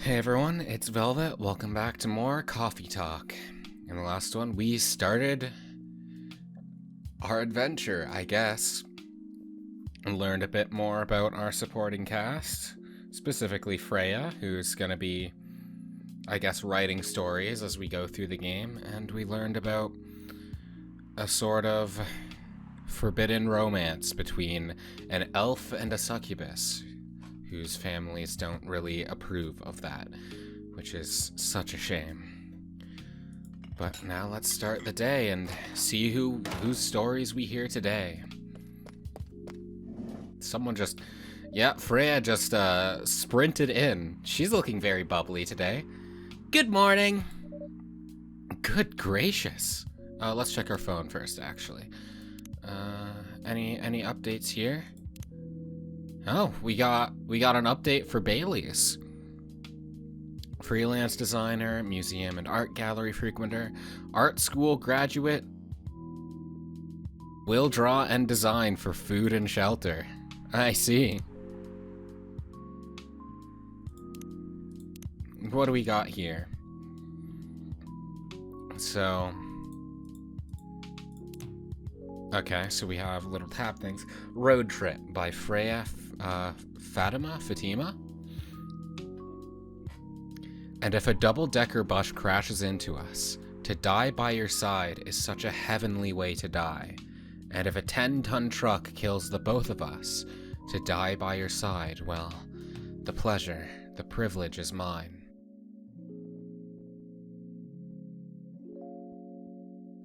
Hey everyone, it's Velvet. Welcome back to more Coffee Talk. In the last one, we started our adventure, I guess, and learned a bit more about our supporting cast, specifically Freya, who's gonna be, I guess, writing stories as we go through the game, and we learned about a sort of forbidden romance between an elf and a succubus, whose families don't really approve of that, which is such a shame. But now let's start the day and see whose stories we hear today. Freya just sprinted in. She's looking very bubbly today. Good morning. Good gracious. Let's check our phone first, actually. Any updates here? Oh, we got an update for Bailey's. Freelance designer, museum and art gallery frequenter, art school graduate, will draw and design for food and shelter. I see. What do we got here? Okay, so we have little tap things. Road Trip by Freya Fatima? And if a double-decker bus crashes into us, to die by your side is such a heavenly way to die. And if a 10-ton truck kills the both of us, to die by your side, well, the pleasure, the privilege is mine.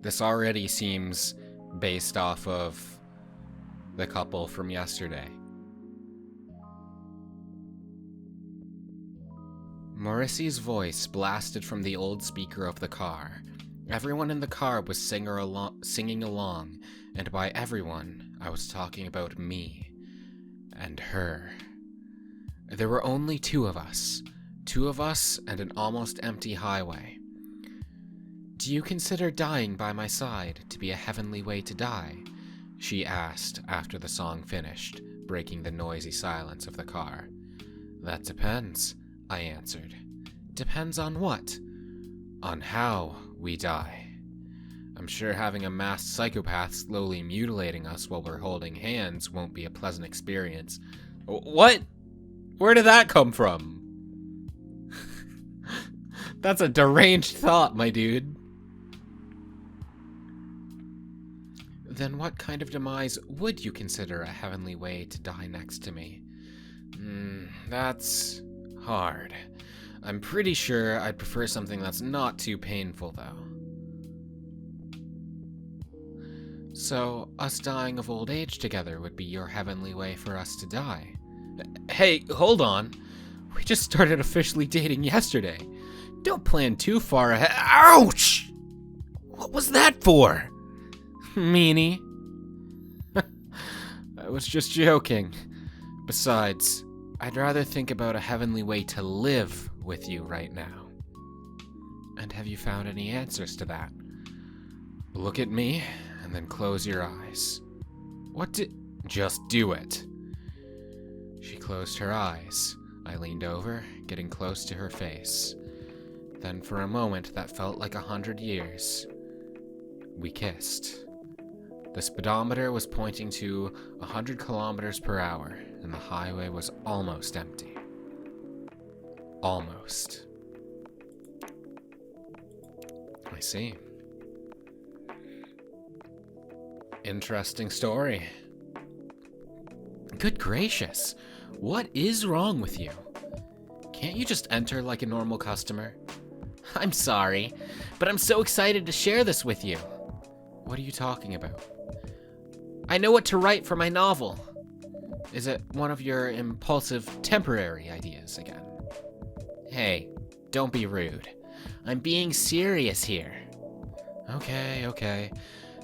This already seems based off of the couple from yesterday. Morissie's voice blasted from the old speaker of the car. Everyone in the car was singing along, and by everyone, I was talking about me and her. There were only two of us and an almost empty highway. Do you consider dying by my side to be a heavenly way to die? She asked after the song finished, breaking the noisy silence of the car. That depends, I answered. Depends on what? On how we die. I'm sure having a masked psychopath slowly mutilating us while we're holding hands won't be a pleasant experience. What? Where did that come from? That's a deranged thought, my dude. Then what kind of demise would you consider a heavenly way to die next to me? That's hard. I'm pretty sure I'd prefer something that's not too painful, though. So, us dying of old age together would be your heavenly way for us to die? Hey, hold on. We just started officially dating yesterday. Don't plan too far ahead. Ouch! What was that for? Meanie. I was just joking. Besides, I'd rather think about a heavenly way to live with you right now. And have you found any answers to that? Look at me, and then close your eyes. Just do it. She closed her eyes. I leaned over, getting close to her face. Then for a moment that felt like 100 years, we kissed. The speedometer was pointing to 100 kilometers per hour, and the highway was almost empty. Almost. I see. Interesting story. Good gracious. What is wrong with you? Can't you just enter like a normal customer? I'm sorry, but I'm so excited to share this with you. What are you talking about? I know what to write for my novel. Is it one of your impulsive, temporary ideas again? Hey, don't be rude. I'm being serious here. Okay.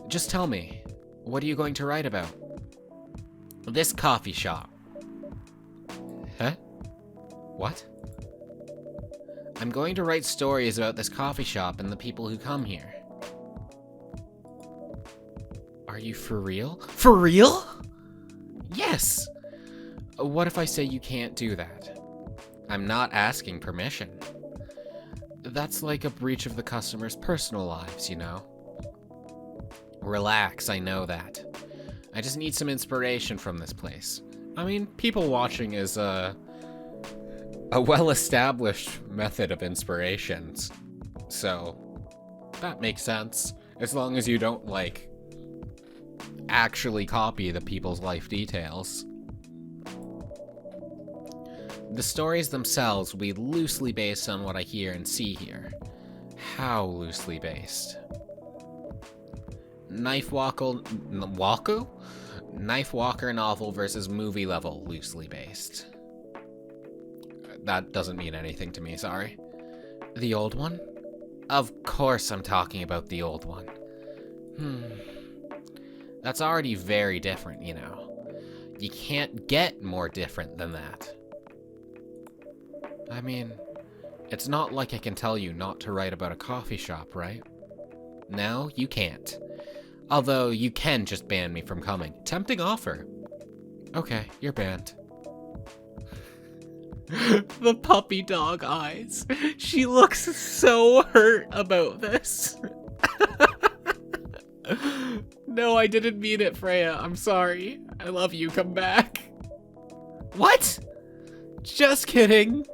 Just tell me, what are you going to write about? This coffee shop. Huh? What? I'm going to write stories about this coffee shop and the people who come here. Are you for real? For real? Yes! What if I say you can't do that? I'm not asking permission. That's like a breach of the customer's personal lives, you know? Relax, I know that. I just need some inspiration from this place. I mean, people watching is a well-established method of inspirations. So, that makes sense. As long as you don't, like, actually copy the people's life details. The stories themselves will be loosely based on what I hear and see here. How loosely based? Knife Walker novel versus movie level loosely based. That doesn't mean anything to me, sorry. The old one? Of course I'm talking about the old one. That's already very different, you know. You can't get more different than that. I mean, it's not like I can tell you not to write about a coffee shop, right? No, you can't. Although, you can just ban me from coming. Tempting offer. Okay, you're banned. The puppy dog eyes. She looks so hurt about this. No, I didn't mean it, Freya. I'm sorry. I love you. Come back. What? Just kidding.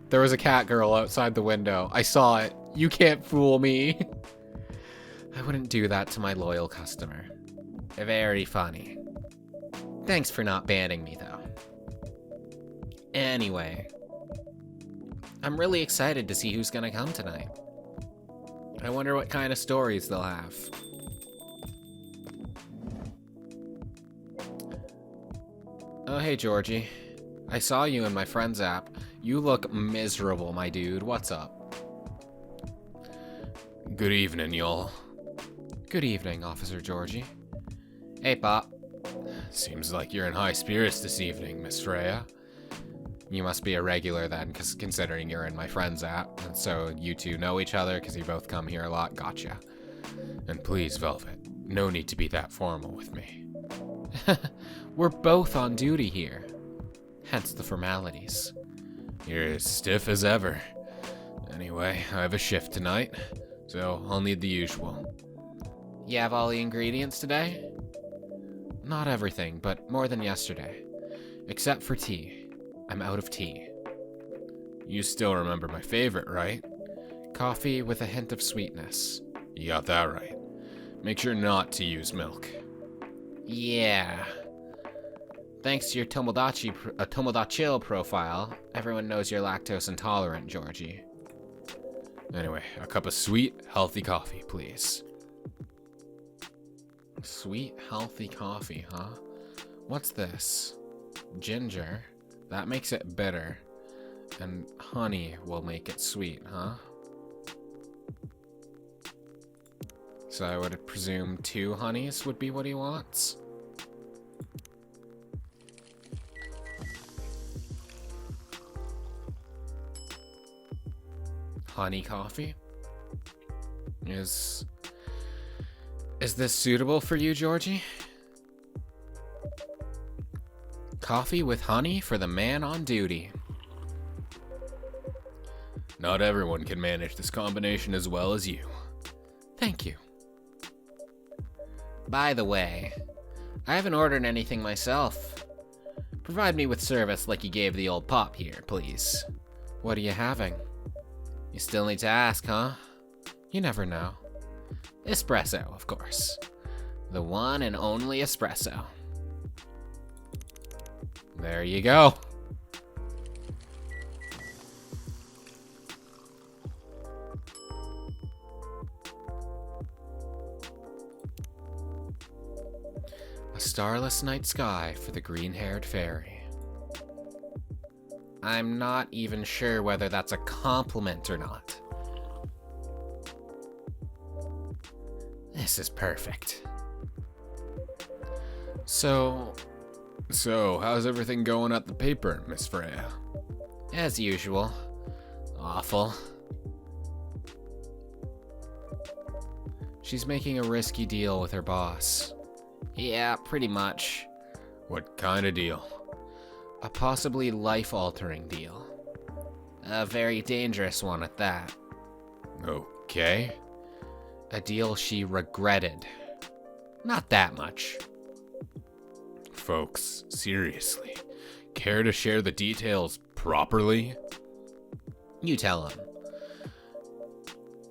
There was a cat girl outside the window. I saw it. You can't fool me. I wouldn't do that to my loyal customer. Very funny. Thanks for not banning me, though. Anyway, I'm really excited to see who's gonna come tonight. I wonder what kind of stories they'll have. Oh, hey, Jorji. I saw you in my friend's app. You look miserable, my dude. What's up? Good evening, y'all. Good evening, Officer Jorji. Hey, Pop. Seems like you're in high spirits this evening, Miss Freya. You must be a regular then, considering you're in my friend's app, and so you two know each other because you both come here a lot. Gotcha. And please, Velvet, no need to be that formal with me. We're both on duty here. Hence the formalities. You're as stiff as ever. Anyway, I have a shift tonight, so I'll need the usual. You have all the ingredients today? Not everything, but more than yesterday. Except for tea. I'm out of tea. You still remember my favorite, right? Coffee with a hint of sweetness. You got that right. Make sure not to use milk. Yeah. Thanks to your Tomodachi profile, everyone knows you're lactose intolerant, Jorji. Anyway, a cup of sweet, healthy coffee, please. Sweet, healthy coffee, huh? What's this? Ginger. That makes it bitter. And honey will make it sweet, huh? So I would presume 2 honeys would be what he wants. Honey coffee? Is this suitable for you, Jorji? Coffee with honey for the man on duty. Not everyone can manage this combination as well as you. Thank you. By the way, I haven't ordered anything myself. Provide me with service like you gave the old pop here, please. What are you having? You still need to ask, huh? You never know. Espresso, of course. The one and only espresso. There you go. A starless night sky for the green-haired fairy. I'm not even sure whether that's a compliment or not. This is perfect. So how's everything going at the paper, Miss Freya? As usual. Awful. She's making a risky deal with her boss. Yeah, pretty much. What kind of deal? A possibly life-altering deal. A very dangerous one at that. Okay. A deal she regretted. Not that much. Folks, seriously, care to share the details properly? You tell him.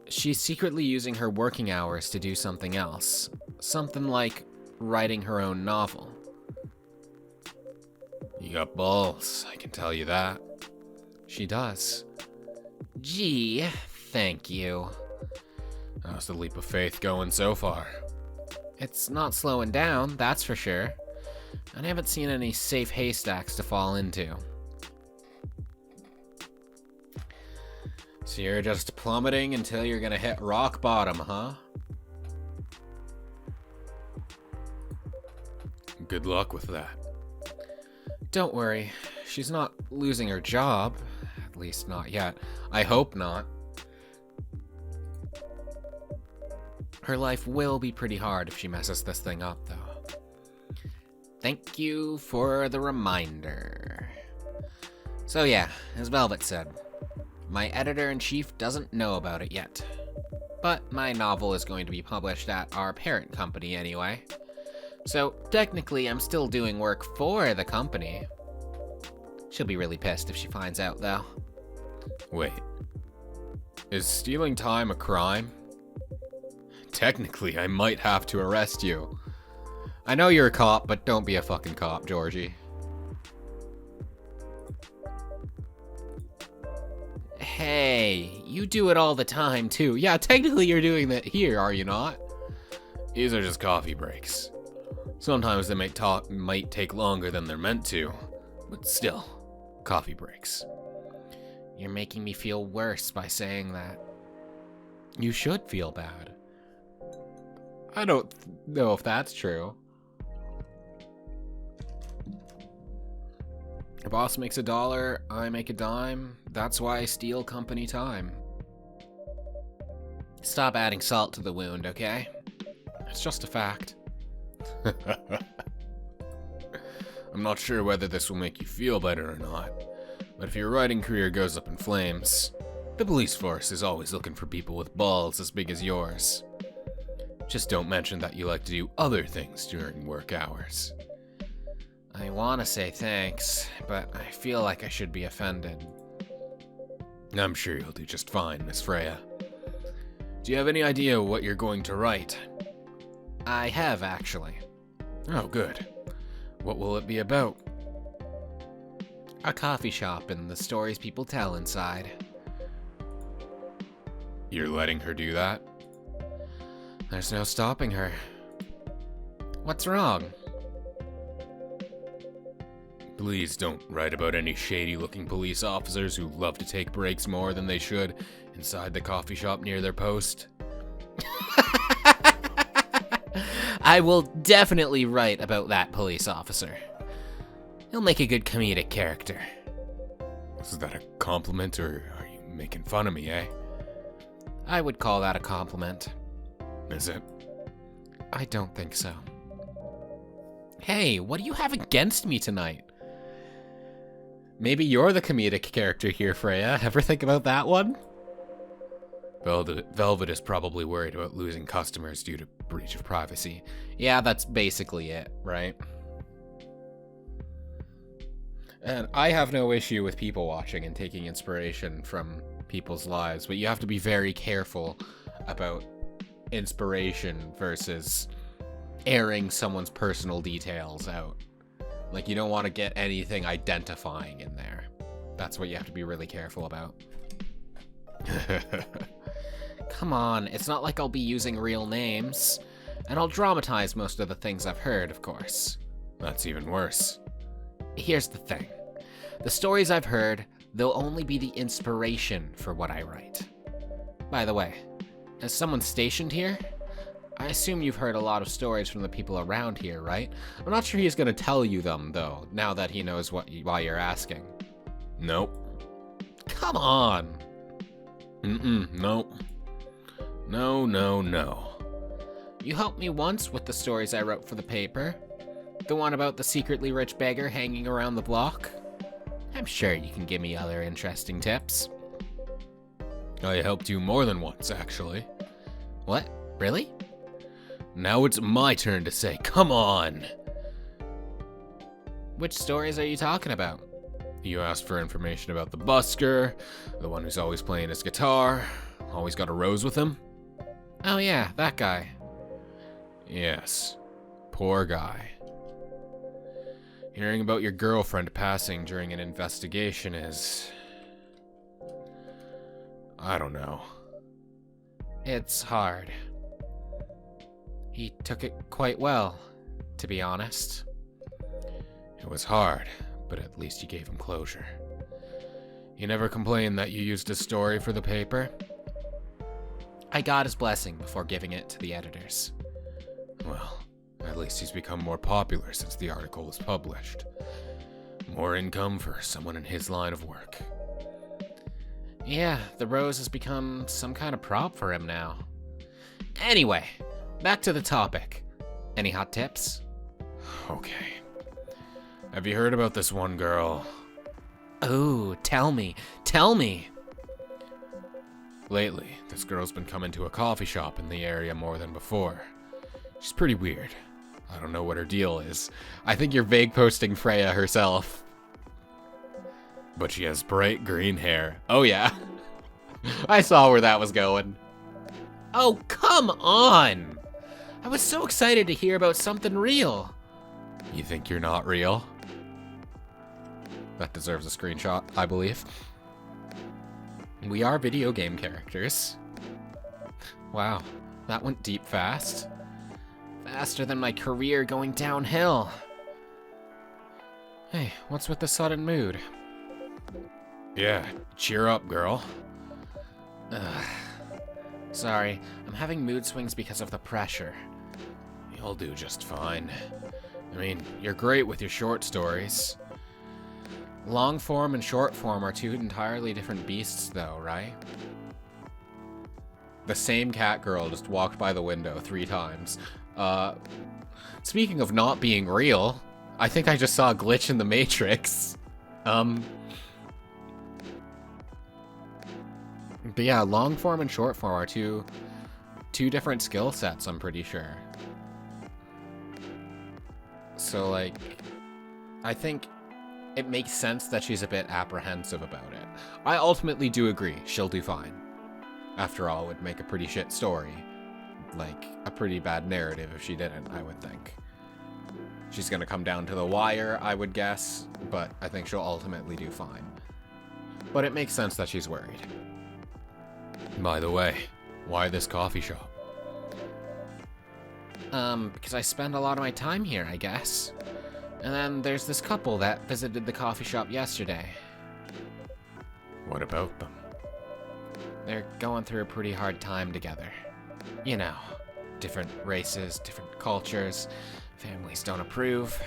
She's secretly using her working hours to do something else. Something like writing her own novel. You got balls, I can tell you that. She does. Gee, thank you. How's the leap of faith going so far? It's not slowing down, that's for sure. I haven't seen any safe haystacks to fall into. So you're just plummeting until you're gonna hit rock bottom, huh? Good luck with that. Don't worry, she's not losing her job. At least not yet. I hope not. Her life will be pretty hard if she messes this thing up, though. Thank you for the reminder. So yeah, as Velvet said, my editor-in-chief doesn't know about it yet. But my novel is going to be published at our parent company anyway. So technically I'm still doing work for the company. She'll be really pissed if she finds out, though. Wait. Is stealing time a crime? Technically, I might have to arrest you. I know you're a cop, but don't be a fucking cop, Jorji. Hey, you do it all the time, too. Yeah, technically you're doing that here, are you not? These are just coffee breaks. Sometimes they might take longer than they're meant to, but still, coffee breaks. You're making me feel worse by saying that. You should feel bad. I don't know if that's true. Your boss makes $1, I make a dime. That's why I steal company time. Stop adding salt to the wound, okay? It's just a fact. I'm not sure whether this will make you feel better or not, but if your writing career goes up in flames, the police force is always looking for people with balls as big as yours. Just don't mention that you like to do other things during work hours. I want to say thanks, but I feel like I should be offended. I'm sure you'll do just fine, Miss Freya. Do you have any idea what you're going to write? I have, actually. Oh, good. What will it be about? A coffee shop and the stories people tell inside. You're letting her do that? There's no stopping her. What's wrong? Please don't write about any shady-looking police officers who love to take breaks more than they should inside the coffee shop near their post. I will definitely write about that police officer. He'll make a good comedic character. Is that a compliment, or are you making fun of me, eh? I would call that a compliment. Is it? I don't think so. Hey, what do you have against me tonight? Maybe you're the comedic character here, Freya. Ever think about that one? Velvet is probably worried about losing customers due to breach of privacy. Yeah, that's basically it, right? And I have no issue with people watching and taking inspiration from people's lives, but you have to be very careful about inspiration versus airing someone's personal details out. Like, you don't want to get anything identifying in there. That's what you have to be really careful about. Come on, it's not like I'll be using real names. And I'll dramatize most of the things I've heard, of course. That's even worse. Here's the thing. The stories I've heard, they'll only be the inspiration for what I write. By the way, as someone stationed here, I assume you've heard a lot of stories from the people around here, right? I'm not sure he's gonna tell you them, though, now that he knows why you're asking. Nope. Come on! Nope. No. You helped me once with the stories I wrote for the paper. The one about the secretly rich beggar hanging around the block. I'm sure you can give me other interesting tips. I helped you more than once, actually. What? Really? Now it's my turn to say, come on! Which stories are you talking about? You asked for information about the busker, the one who's always playing his guitar, always got a rose with him. Oh yeah, that guy. Yes, poor guy. Hearing about your girlfriend passing during an investigation is... I don't know. It's hard. He took it quite well, to be honest. It was hard, but at least you gave him closure. You never complained that you used his story for the paper? I got his blessing before giving it to the editors. Well, at least he's become more popular since the article was published. More income for someone in his line of work. Yeah, the rose has become some kind of prop for him now. Anyway, back to the topic. Any hot tips? Okay. Have you heard about this one girl? Oh, tell me. Lately, this girl's been coming to a coffee shop in the area more than before. She's pretty weird. I don't know what her deal is. I think you're vague posting Freya herself. But she has bright green hair. Oh yeah. I saw where that was going. Oh, come on! I was so excited to hear about something real. You think you're not real? That deserves a screenshot, I believe. We are video game characters. Wow, that went deep fast. Faster than my career going downhill. Hey, what's with the sudden mood? Yeah, cheer up, girl. Ugh. Sorry, I'm having mood swings because of the pressure. You'll do just fine. I mean, you're great with your short stories. Long form and short form are two entirely different beasts though, right? The same cat girl just walked by the window 3 times. Speaking of not being real, I think I just saw a glitch in the Matrix. But yeah, long form and short form are two different skill sets, I'm pretty sure. So, like, I think it makes sense that she's a bit apprehensive about it. I ultimately do agree, she'll do fine. After all, it would make a pretty shit story. Like, a pretty bad narrative if she didn't, I would think. She's gonna come down to the wire, I would guess, but I think she'll ultimately do fine. But it makes sense that she's worried. By the way, why this coffee shop? Because I spend a lot of my time here, I guess. And then there's this couple that visited the coffee shop yesterday. What about them? They're going through a pretty hard time together. You know, different races, different cultures, families don't approve.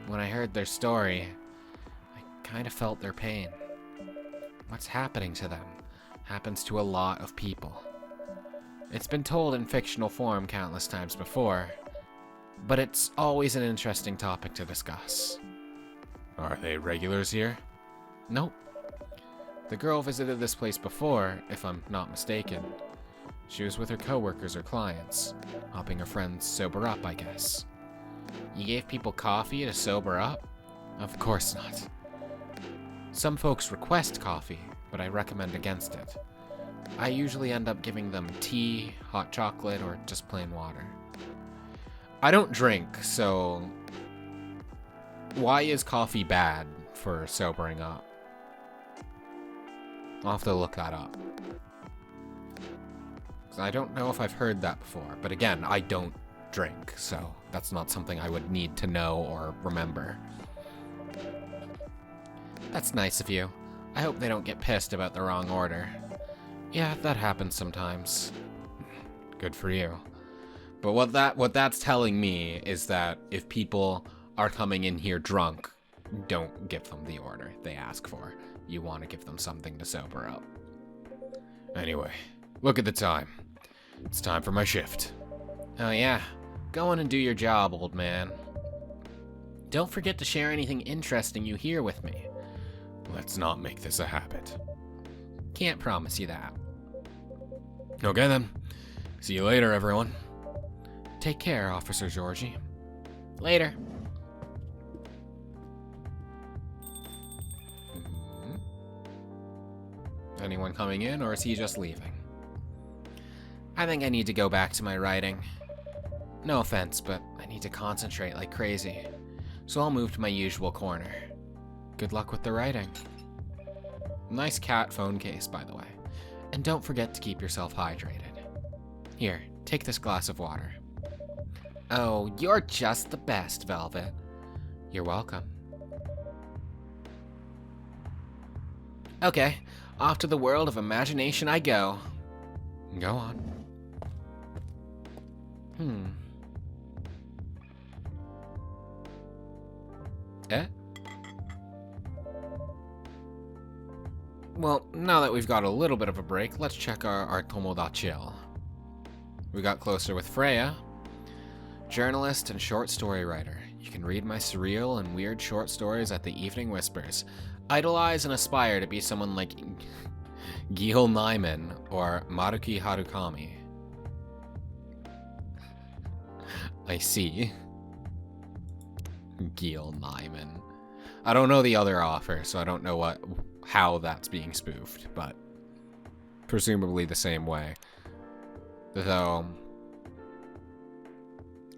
When I heard their story, I kind of felt their pain. What's happening to them happens to a lot of people. It's been told in fictional form countless times before, but it's always an interesting topic to discuss. Are they regulars here? Nope. The girl visited this place before, if I'm not mistaken. She was with her coworkers or clients, helping her friends sober up, I guess. You gave people coffee to sober up? Of course not. Some folks request coffee, but I recommend against it. I usually end up giving them tea, hot chocolate, or just plain water. I don't drink, so why is coffee bad for sobering up? I'll have to look that up. 'Cause I don't know if I've heard that before, but again, I don't drink, so that's not something I would need to know or remember. That's nice of you. I hope they don't get pissed about the wrong order. Yeah, that happens sometimes. Good for you. But what that's telling me is that if people are coming in here drunk, don't give them the order they ask for. You want to give them something to sober up. Anyway, look at the time. It's time for my shift. Oh yeah, go in and do your job, old man. Don't forget to share anything interesting you hear with me. Let's not make this a habit. Can't promise you that. Okay then. See you later, everyone. Take care, Officer Jorji. Later. Anyone coming in, or is he just leaving? I think I need to go back to my writing. No offense, but I need to concentrate like crazy. So I'll move to my usual corner. Good luck with the writing. Nice cat phone case, by the way. And don't forget to keep yourself hydrated. Here, take this glass of water. Oh, you're just the best, Velvet. You're welcome. Okay, off to the world of imagination I go. Go on. Eh? Well, now that we've got a little bit of a break, let's check our Tomodachi. We got closer with Freya, journalist and short story writer. You can read my surreal and weird short stories at the Evening Whispers. Idolize and aspire to be someone like Gil Nyman or Maruki Harukami. I see. Gil Nyman. I don't know the other author, so I don't know how that's being spoofed, but presumably the same way. Though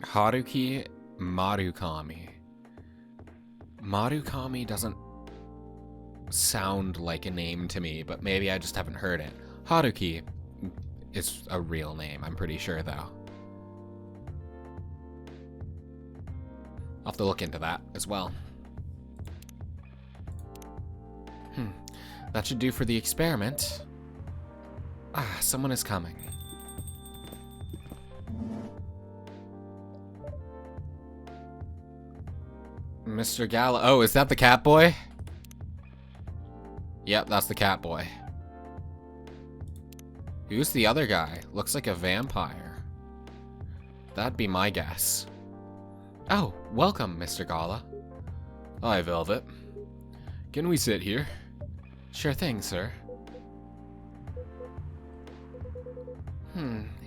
Haruki Marukami. Marukami doesn't sound like a name to me, but maybe I just haven't heard it. Haruki is a real name, I'm pretty sure, though. I'll have to look into that as well. That should do for the experiment. Ah, someone is coming. Mr. Gala. Oh, is that the cat boy? Yep, that's the cat boy. Who's the other guy? Looks like a vampire. That'd be my guess. Oh, welcome, Mr. Gala. Hi, Velvet. Can we sit here? Sure thing, sir.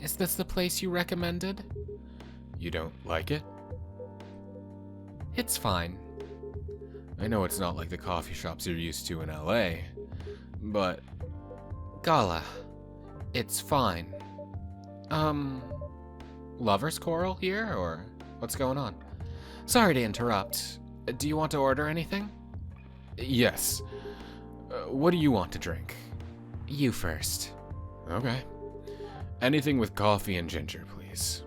Is this the place you recommended? You don't like it? It's fine. I know it's not like the coffee shops you're used to in LA, but... Gala, it's fine. Lover's quarrel here, or what's going on? Sorry to interrupt. Do you want to order anything? Yes. What do you want to drink? You first. Okay. Anything with coffee and ginger, please.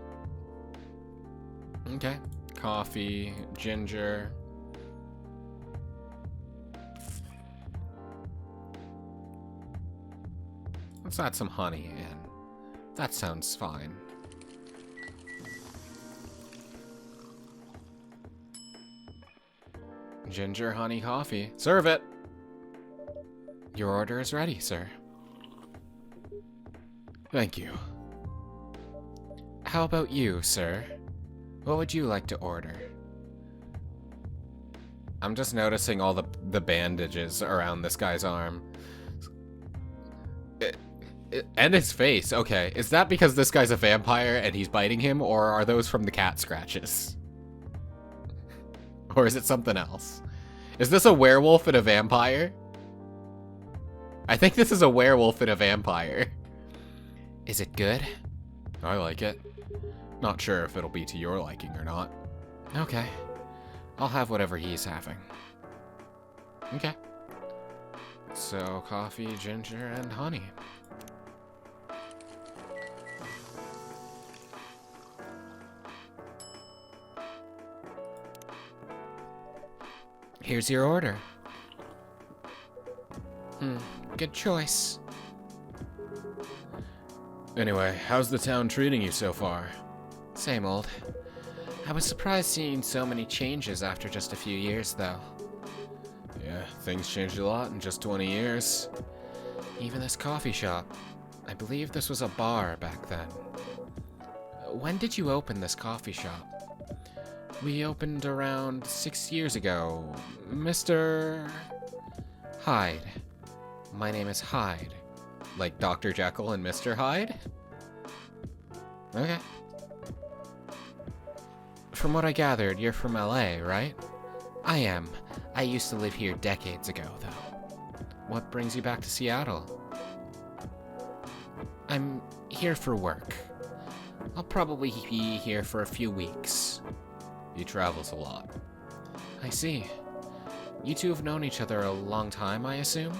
Okay. Coffee, ginger. Let's add some honey in. That sounds fine. Ginger honey coffee. Serve it! Your order is ready, sir. Thank you. How about you, sir? What would you like to order? I'm just noticing all the bandages around this guy's arm. And his face. Okay, is that because this guy's a vampire and he's biting him, or are those from the cat scratches? Or is it something else? Is this a werewolf and a vampire? I think this is a werewolf and a vampire. Is it good? I like it. Not sure if it'll be to your liking or not. Okay. I'll have whatever he's having. Okay. So, coffee, ginger, and honey. Here's your order. Good choice. Anyway, how's the town treating you so far? Same old. I was surprised seeing so many changes after just a few years, though. Yeah, things changed a lot in just 20 years. Even this coffee shop. I believe this was a bar back then. When did you open this coffee shop? We opened around 6 years ago. Mr. Hyde. My name is Hyde. Like Dr. Jekyll and Mr. Hyde? Okay. From what I gathered, you're from LA, right? I am. I used to live here decades ago, though. What brings you back to Seattle? I'm here for work. I'll probably be here for a few weeks. He travels a lot. I see. You two have known each other a long time, I assume?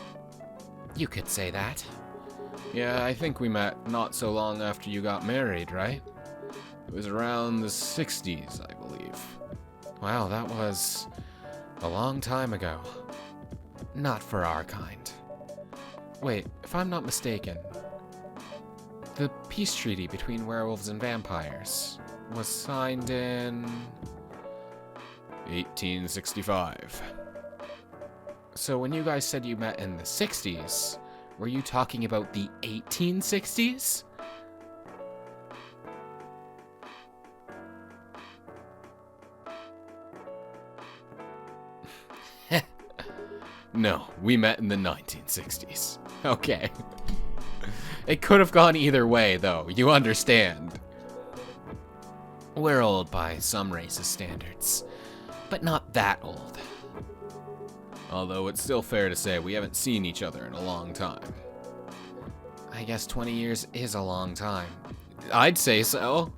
You could say that. Yeah, I think we met not so long after you got married, right? It was around the 60s, I believe. Wow, that was a long time ago. Not for our kind. Wait, if I'm not mistaken, the peace treaty between werewolves and vampires was signed in 1865. So when you guys said you met in the 60s, were you talking about the 1860s? No, we met in the 1960s. Okay. It could have gone either way, though. You understand. We're old by some races' standards, but not that old. Although it's still fair to say we haven't seen each other in a long time. I guess 20 years is a long time. I'd say so.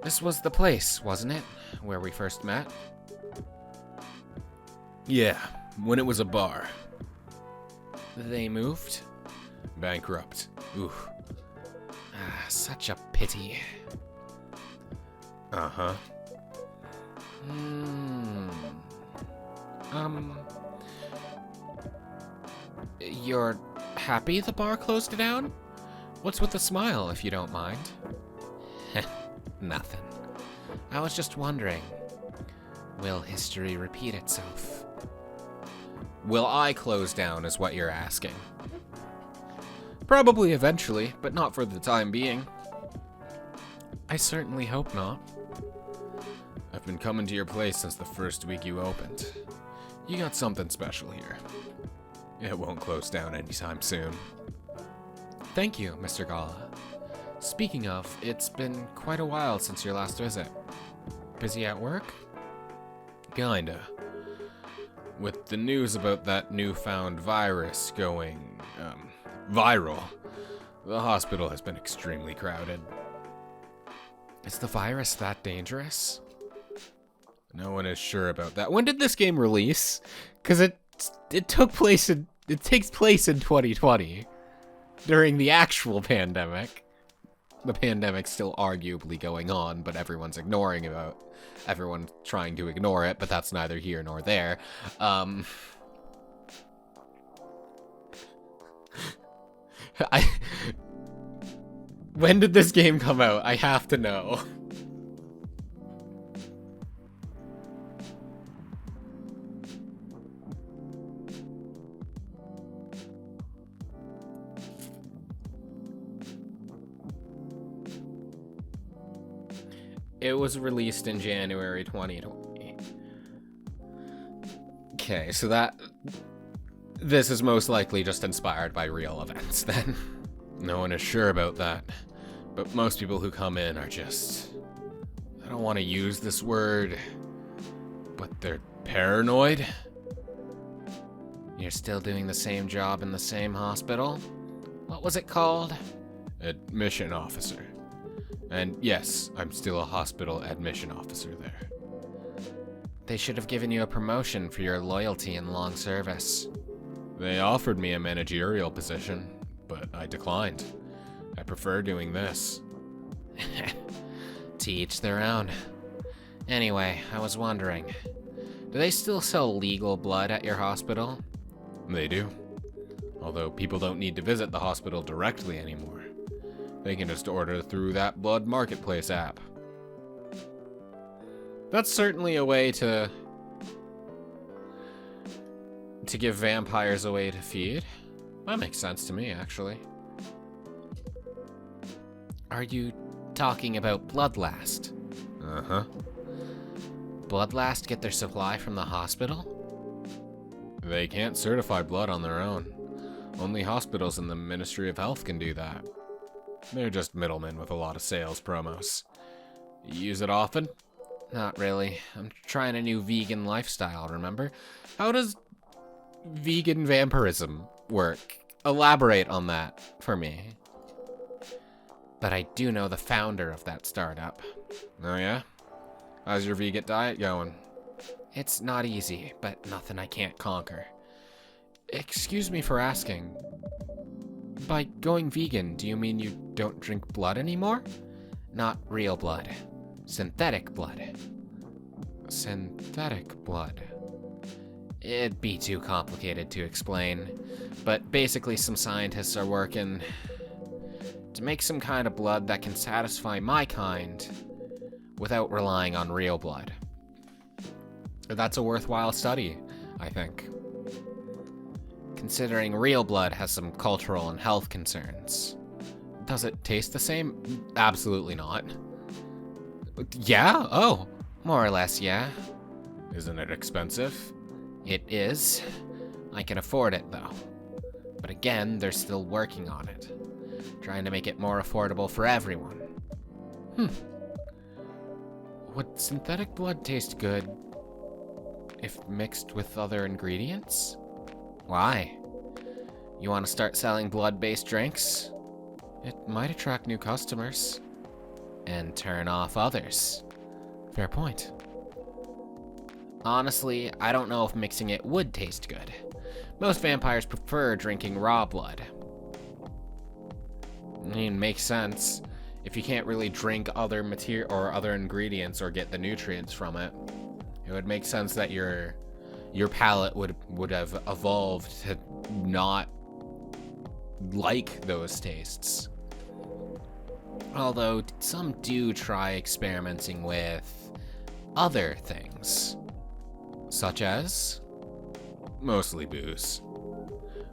This was the place, wasn't it? Where we first met? Yeah, when it was a bar. They moved? Bankrupt. Ooh. Ah, such a pity. Uh-huh. You're happy the bar closed down? What's with the smile, if you don't mind? Nothing. I was just wondering, will history repeat itself? Will I close down, is what you're asking? Probably eventually, but not for the time being. I certainly hope not. I've been coming to your place since the first week you opened. You got something special here. It won't close down anytime soon. Thank you, Mr. Gala. Speaking of, it's been quite a while since your last visit. Busy at work? Kinda. With the news about that newfound virus going, viral, the hospital has been extremely crowded. Is the virus that dangerous? No one is sure about that. When did this game release? Because it takes place in 2020 during the actual pandemic. The pandemic's still arguably going on, but everyone's trying to ignore it, but that's neither here nor there. When did this game come out? I have to know. It was released in January 2020. Okay, so this is most likely just inspired by real events then. No one is sure about that. But most people who come in are just... I don't want to use this word, but they're paranoid. You're still doing the same job in the same hospital? What was it called? Admission officer. And yes, I'm still a hospital admission officer there. They should have given you a promotion for your loyalty and long service. They offered me a managerial position, but I declined. I prefer doing this. To each their own. Anyway, I was wondering, do they still sell legal blood at your hospital? They do. Although people don't need to visit the hospital directly anymore. They can just order through that blood marketplace app. That's certainly a way to give vampires a way to feed. That makes sense to me, actually. Are you talking about Bloodlast? Uh-huh. Bloodlast get their supply from the hospital? They can't certify blood on their own. Only hospitals and the Ministry of Health can do that. They're just middlemen with a lot of sales promos. You use it often? Not really. I'm trying a new vegan lifestyle, remember? How does vegan vampirism work? Elaborate on that for me. But I do know the founder of that startup. Oh yeah? How's your vegan diet going? It's not easy, but nothing I can't conquer. Excuse me for asking. By going vegan, do you mean you don't drink blood anymore? Not real blood. Synthetic blood. Synthetic blood. It'd be too complicated to explain, but basically some scientists are working to make some kind of blood that can satisfy my kind without relying on real blood. That's a worthwhile study, I think. Considering real blood has some cultural and health concerns. Does it taste the same? Absolutely not. Yeah? Oh, more or less, yeah. Isn't it expensive? It is. I can afford it, though. But again, they're still working on it. Trying to make it more affordable for everyone. Would synthetic blood taste good if mixed with other ingredients? Why? You want to start selling blood-based drinks? It might attract new customers. And turn off others. Fair point. Honestly, I don't know if mixing it would taste good. Most vampires prefer drinking raw blood. I mean, makes sense. If you can't really drink other material or other ingredients or get the nutrients from it, it would make sense that your palate would have evolved to not like those tastes. Although some do try experimenting with other things. Such as? Mostly booze.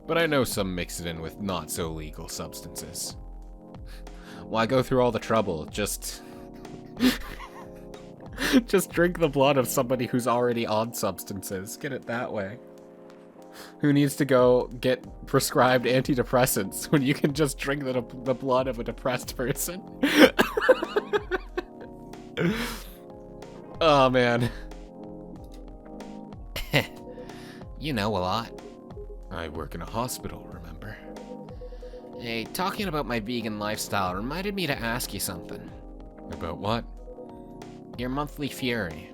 But I know some mix it in with not so legal substances. Why go through all the trouble? Just drink the blood of somebody who's already on substances. Get it that way. Who needs to go get prescribed antidepressants when you can just drink the blood of a depressed person? Oh, man. You know a lot. I work in a hospital, remember? Hey, talking about my vegan lifestyle reminded me to ask you something. About what? Your monthly fury.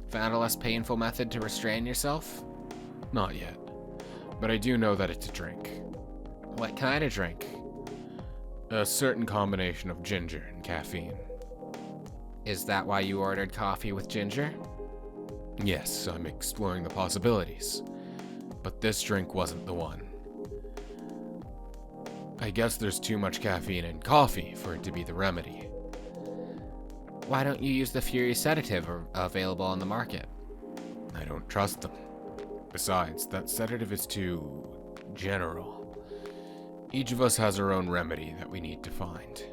Found a less painful method to restrain yourself? Not yet. But I do know that it's a drink. What kind of drink? A certain combination of ginger and caffeine. Is that why you ordered coffee with ginger? Yes, I'm exploring the possibilities. But this drink wasn't the one. I guess there's too much caffeine in coffee for it to be the remedy. Why don't you use the Fury sedative available on the market? I don't trust them. Besides, that sedative is too general. Each of us has our own remedy that we need to find.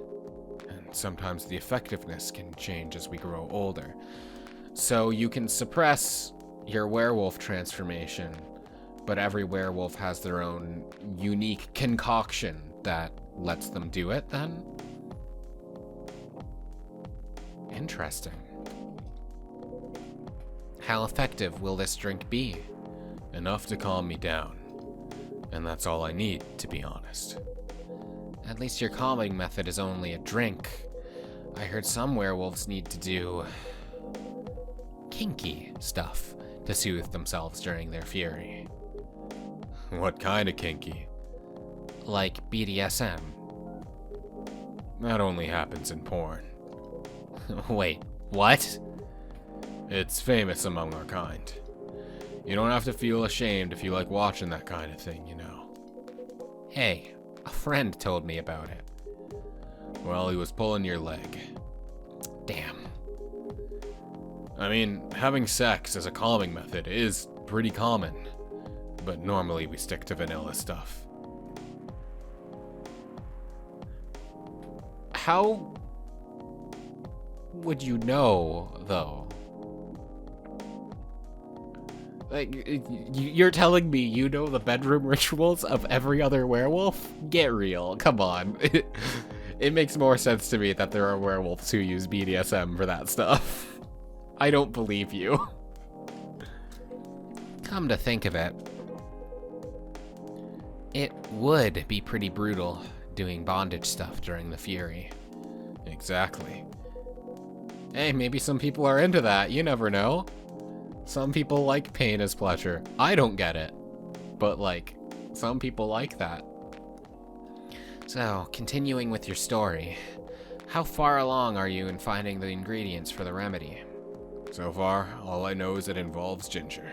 And sometimes the effectiveness can change as we grow older. So you can suppress your werewolf transformation, but every werewolf has their own unique concoction that lets them do it then? Interesting. How effective will this drink be? Enough to calm me down. And that's all I need, to be honest. At least your calming method is only a drink. I heard some werewolves need to do kinky stuff to soothe themselves during their fury. What kind of kinky? Like BDSM. That only happens in porn. Wait, what? It's famous among our kind. You don't have to feel ashamed if you like watching that kind of thing, you know. Hey, a friend told me about it. Well, he was pulling your leg. Damn. I mean, having sex as a calming method is pretty common, but normally we stick to vanilla stuff. How would you know, though? Like, you're telling me you know the bedroom rituals of every other werewolf? Get real, come on. It makes more sense to me that there are werewolves who use BDSM for that stuff. I don't believe you. Come to think of it, it would be pretty brutal doing bondage stuff during the Fury. Exactly. Hey, maybe some people are into that, you never know. Some people like pain as pleasure. I don't get it, but like, some people like that. So, continuing with your story, how far along are you in finding the ingredients for the remedy? So far, all I know is it involves ginger,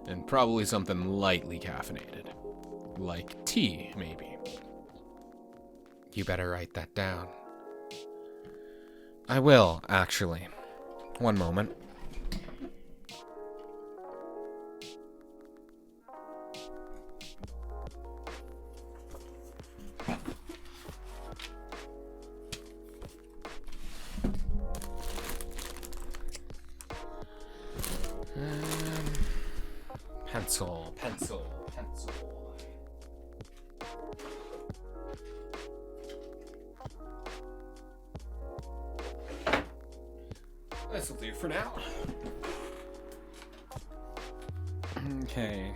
and probably something lightly caffeinated. Like tea, maybe. You better write that down. I will, actually. One moment. Pencil. This'll do for now. Okay.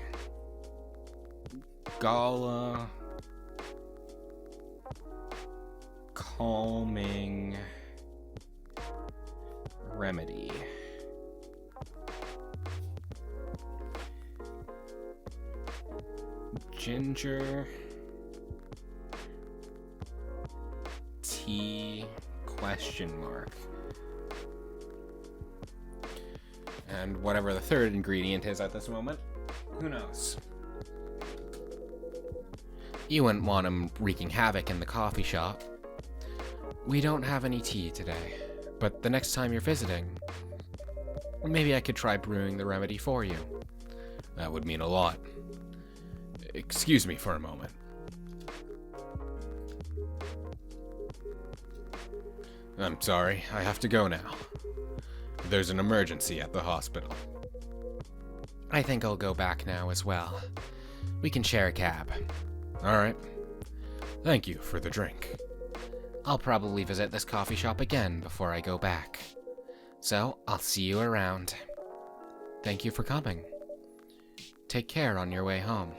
Gala. Calming remedy. Ginger tea question mark. And whatever the third ingredient is at this moment, who knows? You wouldn't want him wreaking havoc in the coffee shop. We don't have any tea today, but the next time you're visiting, maybe I could try brewing the remedy for you. That would mean a lot. Excuse me for a moment. I'm sorry, I have to go now. There's an emergency at the hospital. I think I'll go back now as well. We can share a cab. Alright. Thank you for the drink. I'll probably visit this coffee shop again before I go back. So, I'll see you around. Thank you for coming. Take care on your way home.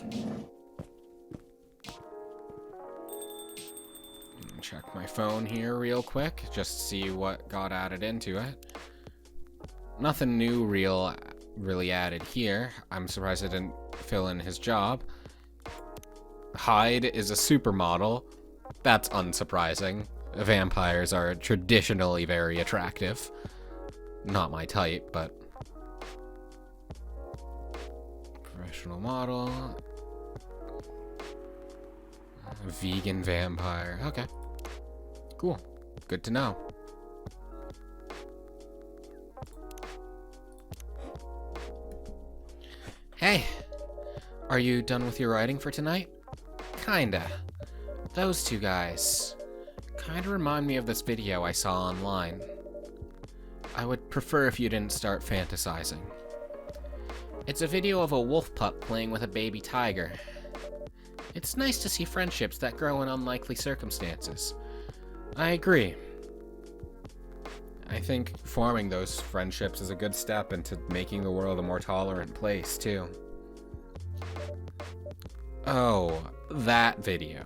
Check my phone here real quick, just to see what got added into it. Nothing new really added here. I'm surprised I didn't fill in his job. Hyde is a supermodel. That's unsurprising. Vampires are traditionally very attractive. Not my type, but... Professional model. Vegan vampire. Okay. Cool. Good to know. Hey! Are you done with your writing for tonight? Kinda. Those two guys kinda remind me of this video I saw online. I would prefer if you didn't start fantasizing. It's a video of a wolf pup playing with a baby tiger. It's nice to see friendships that grow in unlikely circumstances. I agree. I think forming those friendships is a good step into making the world a more tolerant place, too. Oh, that video.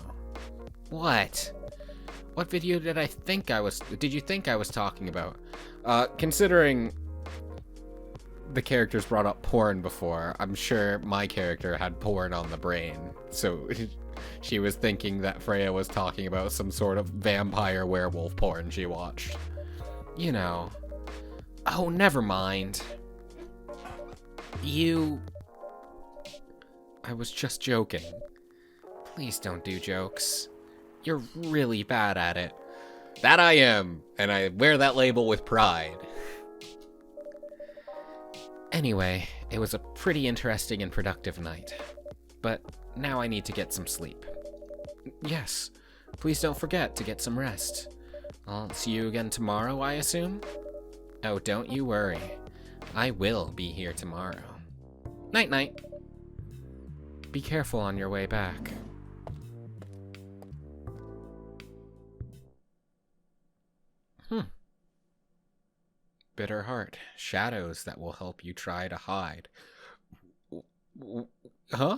What? What video did you think I was talking about? Considering the characters brought up porn before, I'm sure my character had porn on the brain, so she was thinking that Freya was talking about some sort of vampire werewolf porn she watched. You know. Oh, never mind. I was just joking. Please don't do jokes. You're really bad at it. That I am, and I wear that label with pride. Anyway, it was a pretty interesting and productive night. But now I need to get some sleep. Yes, please don't forget to get some rest. I'll see you again tomorrow, I assume? Oh, don't you worry. I will be here tomorrow. Night-night. Be careful on your way back. Bitter heart. Shadows that will help you try to hide. Huh?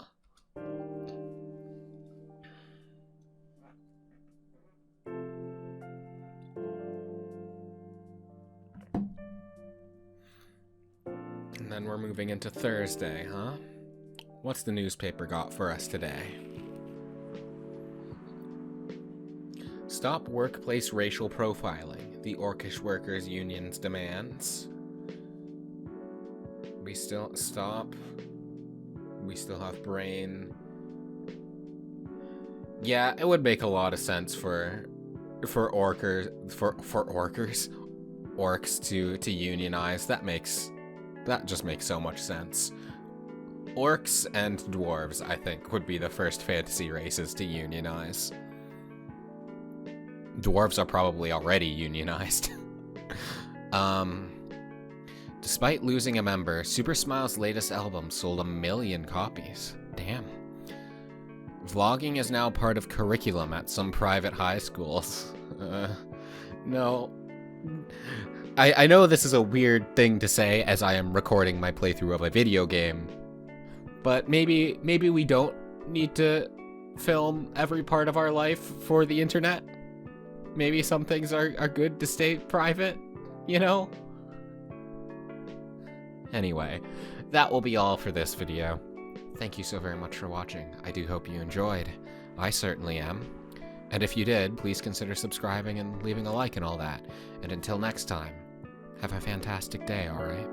And then we're moving into Thursday, huh? What's the newspaper got for us today? Stop workplace racial profiling. The Orcish Workers Union's demands. We still have brain. Yeah, it would make a lot of sense for orcs to unionize. That just makes so much sense. Orcs and dwarves, I think, would be the first fantasy races to unionize. Dwarves are probably already unionized. Despite losing a member, Super Smile's latest album sold 1 million copies. Damn. Vlogging is now part of curriculum at some private high schools. No. I know this is a weird thing to say as I am recording my playthrough of a video game, but maybe we don't need to film every part of our life for the internet. Maybe some things are good to stay private, you know? Anyway, that will be all for this video. Thank you so very much for watching. I do hope you enjoyed. I certainly am. And if you did, please consider subscribing and leaving a like and all that. And until next time, have a fantastic day, alright?